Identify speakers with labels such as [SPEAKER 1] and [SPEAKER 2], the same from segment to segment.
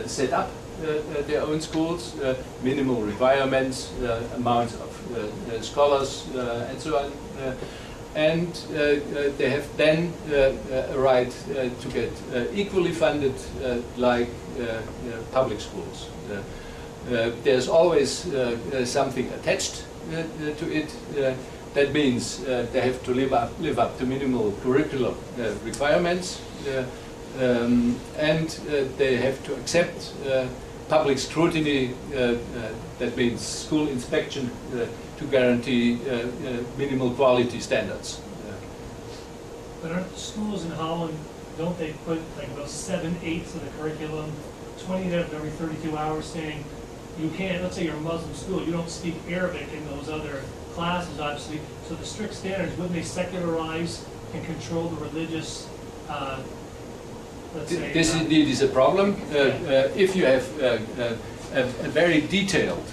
[SPEAKER 1] set up their own schools, minimal requirements, amounts of scholars, and so on. And they have then a right to get equally funded like public schools. There's always something attached to it. That means they have to live up to minimal curriculum requirements, and they have to accept public scrutiny. That means school inspection to guarantee minimal quality standards.
[SPEAKER 2] But aren't the schools in Holland, don't they put like about 7/8 of the curriculum, 20 of every 32 hours saying you can't, let's say you're a Muslim school, you don't speak Arabic in those other classes, obviously, so the strict standards, wouldn't they secularize and control the religious, let's say...
[SPEAKER 1] This indeed is a problem. If you have a very detailed,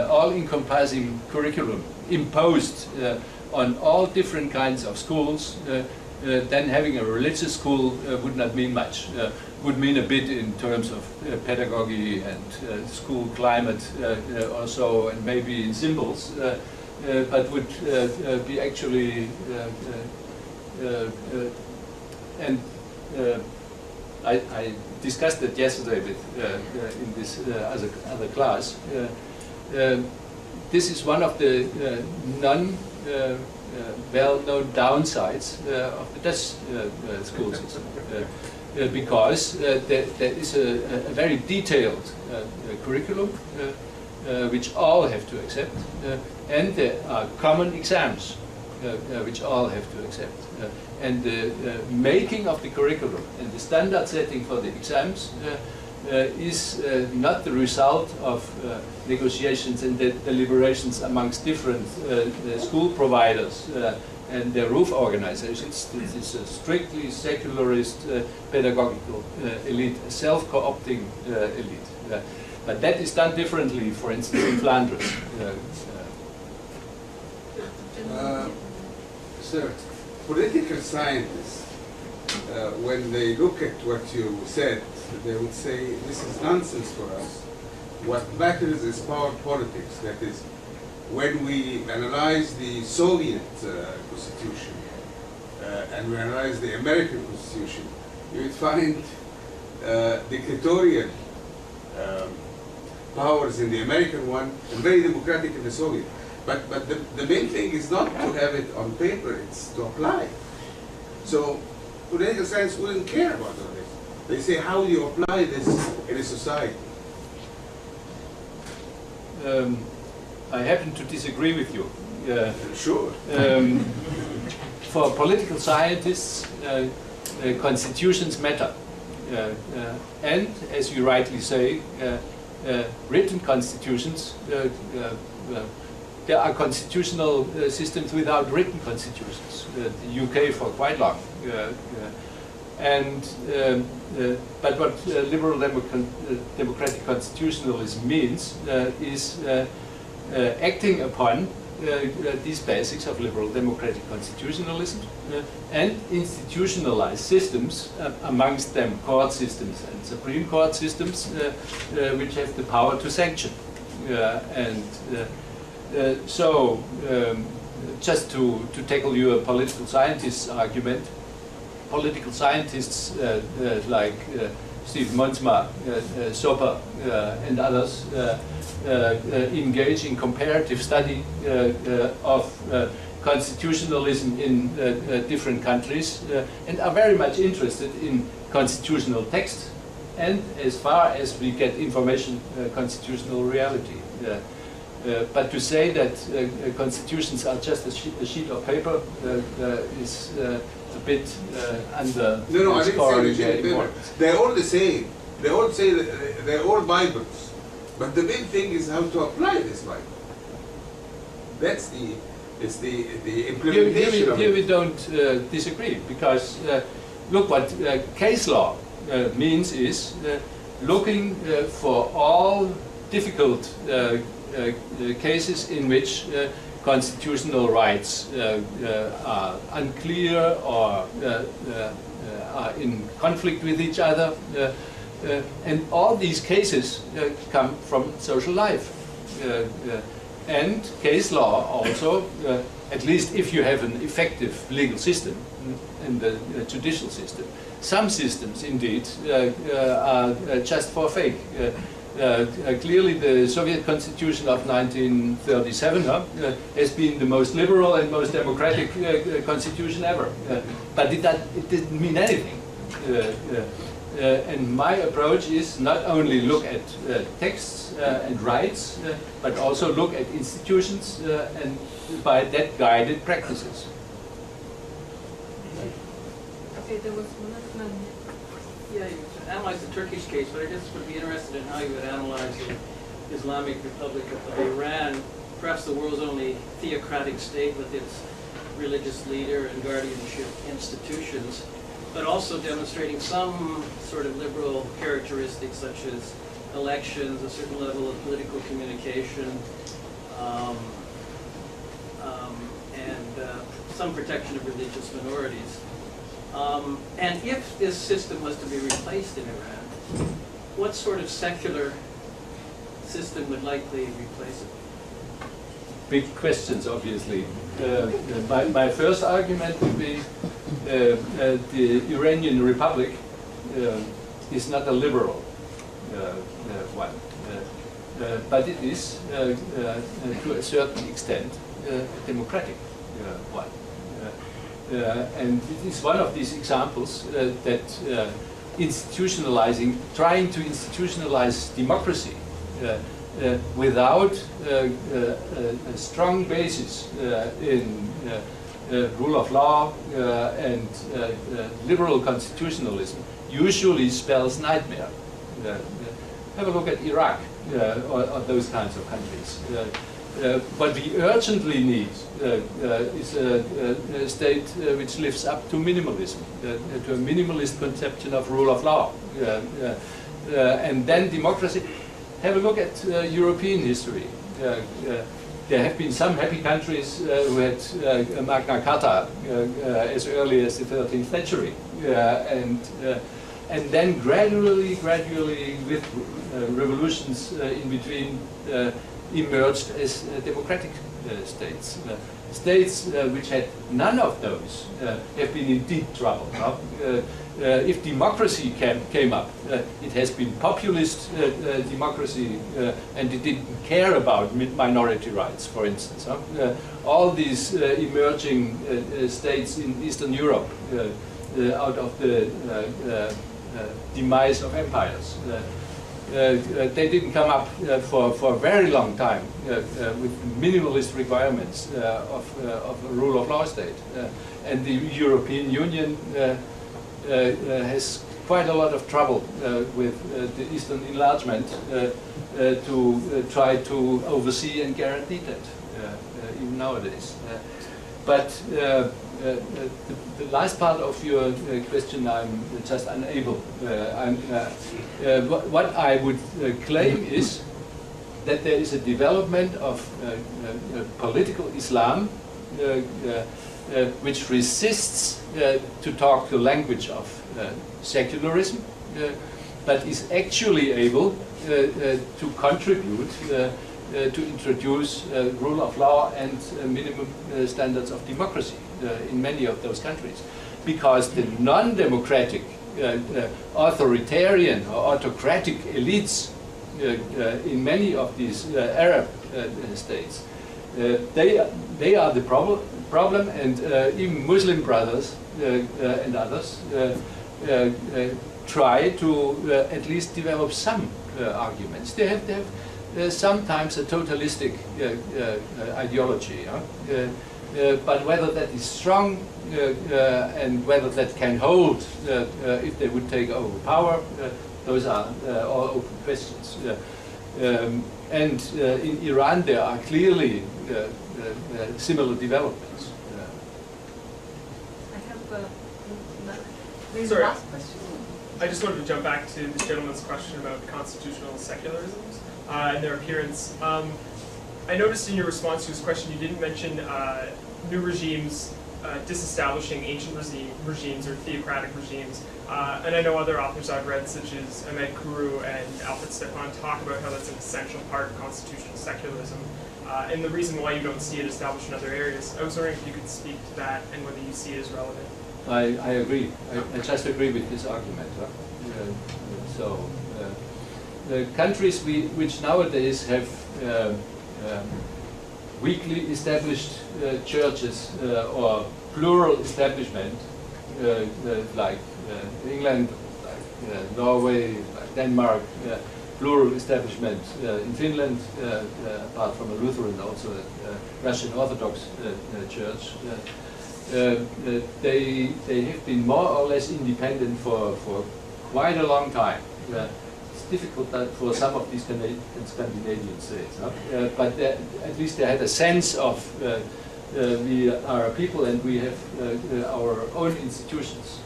[SPEAKER 1] all-encompassing curriculum imposed on all different kinds of schools, then having a religious school would not mean much. Would mean a bit in terms of pedagogy and school climate also, and maybe in symbols, but would be actually, and I discussed it yesterday with in this other class. This is one of the well-known downsides of the Dutch school system. Because there is a very detailed curriculum which all have to accept, and there are common exams which all have to accept. And the making of the curriculum and the standard setting for the exams is not the result of negotiations and deliberations amongst different school providers and their roof organizations. This is a strictly secularist pedagogical elite, a self-co-opting elite. But that is done differently, for instance, in Flanders.
[SPEAKER 3] Sir, political scientists, when they look at what you said, they would say, this is nonsense for us. What matters is power politics. That is, when we analyze the Soviet Constitution and we analyze the American Constitution, you would find dictatorial powers in the American one and very democratic in the Soviet. But the main thing is not to have it on paper, it's to apply. So political science wouldn't care about all this. They say, how do you apply this in a society?
[SPEAKER 1] I happen to disagree with you.
[SPEAKER 3] Sure.
[SPEAKER 1] For political scientists, constitutions matter. And, as you rightly say, written constitutions, there are constitutional systems without written constitutions. The UK for quite long. But what liberal democratic constitutionalism means is acting upon these basics of liberal democratic constitutionalism and institutionalized systems, amongst them court systems and Supreme Court systems, which have the power to sanction. So, just to tackle your political scientist's argument, political scientists like Steve Monsma, Soper, and others engage in comparative study of constitutionalism in different countries and are very much interested in constitutional text and, as far as we get information, constitutional reality. But to say that constitutions are just a sheet of paper is a bit underscoring their importance.
[SPEAKER 3] They're all the same. They all say that they're all Bibles. But the main thing is how to apply this Bible. That's the implementation of it.
[SPEAKER 1] Here we don't disagree, because look, what case law means is looking for all difficult cases in which constitutional rights are unclear or are in conflict with each other, And all these cases come from social life. And case law also, at least if you have an effective legal system and the judicial system. Some systems, indeed, are just for fake. Clearly, the Soviet Constitution of 1937 has been the most liberal and most democratic constitution ever. But it didn't mean anything. And my approach is not only look at texts and rights, but also look at institutions and by that guided practices.
[SPEAKER 4] Okay, there was one. Yeah, you analyzed the Turkish case, but I just would be interested in how you would analyze the Islamic Republic of Iran, perhaps the world's only theocratic state with its religious leader and guardianship institutions, but also demonstrating some sort of liberal characteristics such as elections, a certain level of political communication, and some protection of religious minorities. And if this system was to be replaced in Iran, what sort of secular system would likely replace it?
[SPEAKER 1] Big questions, obviously. My first argument would be the Iranian Republic is not a liberal one, but it is, to a certain extent, a democratic one. And it is one of these examples that trying to institutionalize democracy without a strong basis in rule of law and liberal constitutionalism usually spells nightmare. Have a look at Iraq or those kinds of countries. What we urgently need is a state which lives up to minimalism, to a minimalist conception of rule of law. And then democracy. Have a look at European history. There have been some happy countries who had Magna Carta as early as the 13th century. And then gradually with revolutions in between, emerged as democratic states. States which had none of those have been in deep trouble. If democracy came up, it has been populist democracy, and it didn't care about minority rights, for instance. All these emerging states in Eastern Europe, out of the demise of empires, they didn't come up for a very long time with minimalist requirements of a rule of law state. And the European Union has quite a lot of trouble with the Eastern enlargement to try to oversee and guarantee that, even nowadays. But the last part of your question, I'm just unable. What I would claim is that there is a development of political Islam which resists to talk the language of secularism, but is actually able to contribute to introduce rule of law and minimum standards of democracy in many of those countries. Because the non-democratic, authoritarian or autocratic elites in many of these Arab states, they are the problem, and even Muslim brothers and others try to at least develop some arguments. They have sometimes a totalistic ideology, but whether that is strong and whether that can hold if they would take over power, those are all open questions. And in Iran there are clearly similar developments.
[SPEAKER 4] I have
[SPEAKER 5] Sorry.
[SPEAKER 4] last question.
[SPEAKER 5] I just wanted to jump back to this gentleman's question about constitutional secularisms and their appearance. I noticed in your response to his question you didn't mention new regimes disestablishing ancient regimes or theocratic regimes. And I know other authors I've read, such as Ahmed Kuru and Alfred Stepan, talk about how that's an essential part of constitutional secularism, and the reason why you don't see it established in other areas. I was wondering if you could speak to that and whether you see it as relevant.
[SPEAKER 1] I agree. I just agree with this argument. The countries which nowadays have weakly established churches or plural establishment, like England, like Norway, like Denmark, plural establishment in Finland, apart from a Lutheran, also a Russian Orthodox church. They have been more or less independent for quite a long time. It's difficult for some of these Scandinavian states, but at least they had a sense of we are a people and we have our own institutions.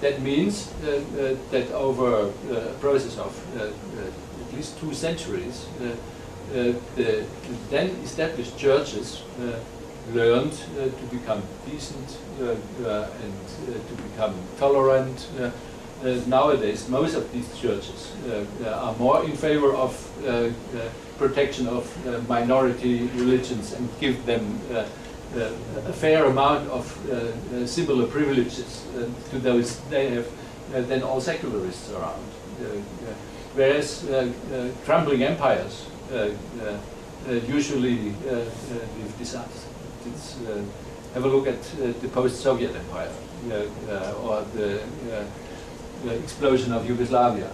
[SPEAKER 1] That means that over a process of at least 2 centuries, the then established churches learned to become decent and to become tolerant. Nowadays, most of these churches are more in favor of protection of minority religions and give them a fair amount of similar privileges to those they have than all secularists around. Whereas crumbling empires usually live disaster. Have a look at the post-Soviet empire or the explosion of Yugoslavia,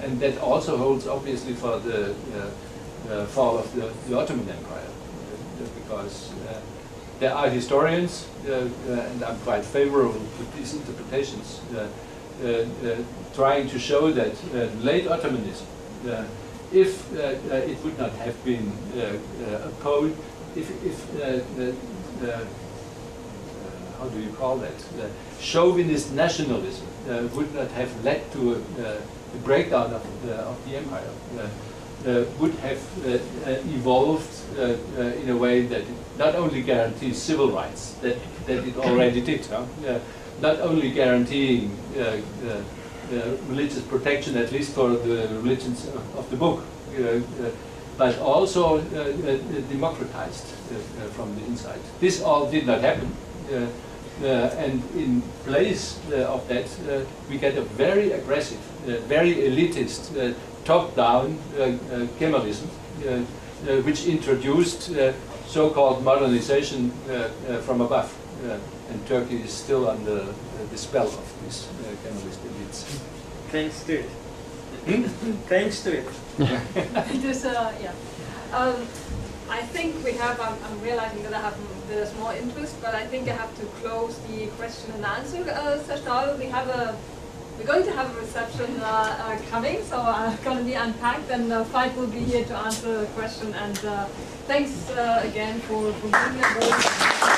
[SPEAKER 1] and that also holds obviously for the fall of the Ottoman Empire, because there are historians, and I'm quite favorable to these interpretations, trying to show that late Ottomanism, if it would not have been opposed, if how do you call that? Chauvinist nationalism would not have led to the breakdown of the empire. Would have evolved in a way that it not only guarantees civil rights, that it already did, not only guaranteeing religious protection, at least for the religions of the book, but also democratized from the inside. This all did not happen. And in place of that, we get a very aggressive, very elitist, top-down Kemalism, which introduced so-called modernization from above. And Turkey is still under the spell of these Kemalist elites.
[SPEAKER 4] Thanks to it. Thanks to it.
[SPEAKER 6] I think we have, I'm realizing that there's more interest, but I think I have to close the question and answer session. We're going to have a reception coming, so I'm going to be unpacked, and Veit will be here to answer the question. And thanks again for being here.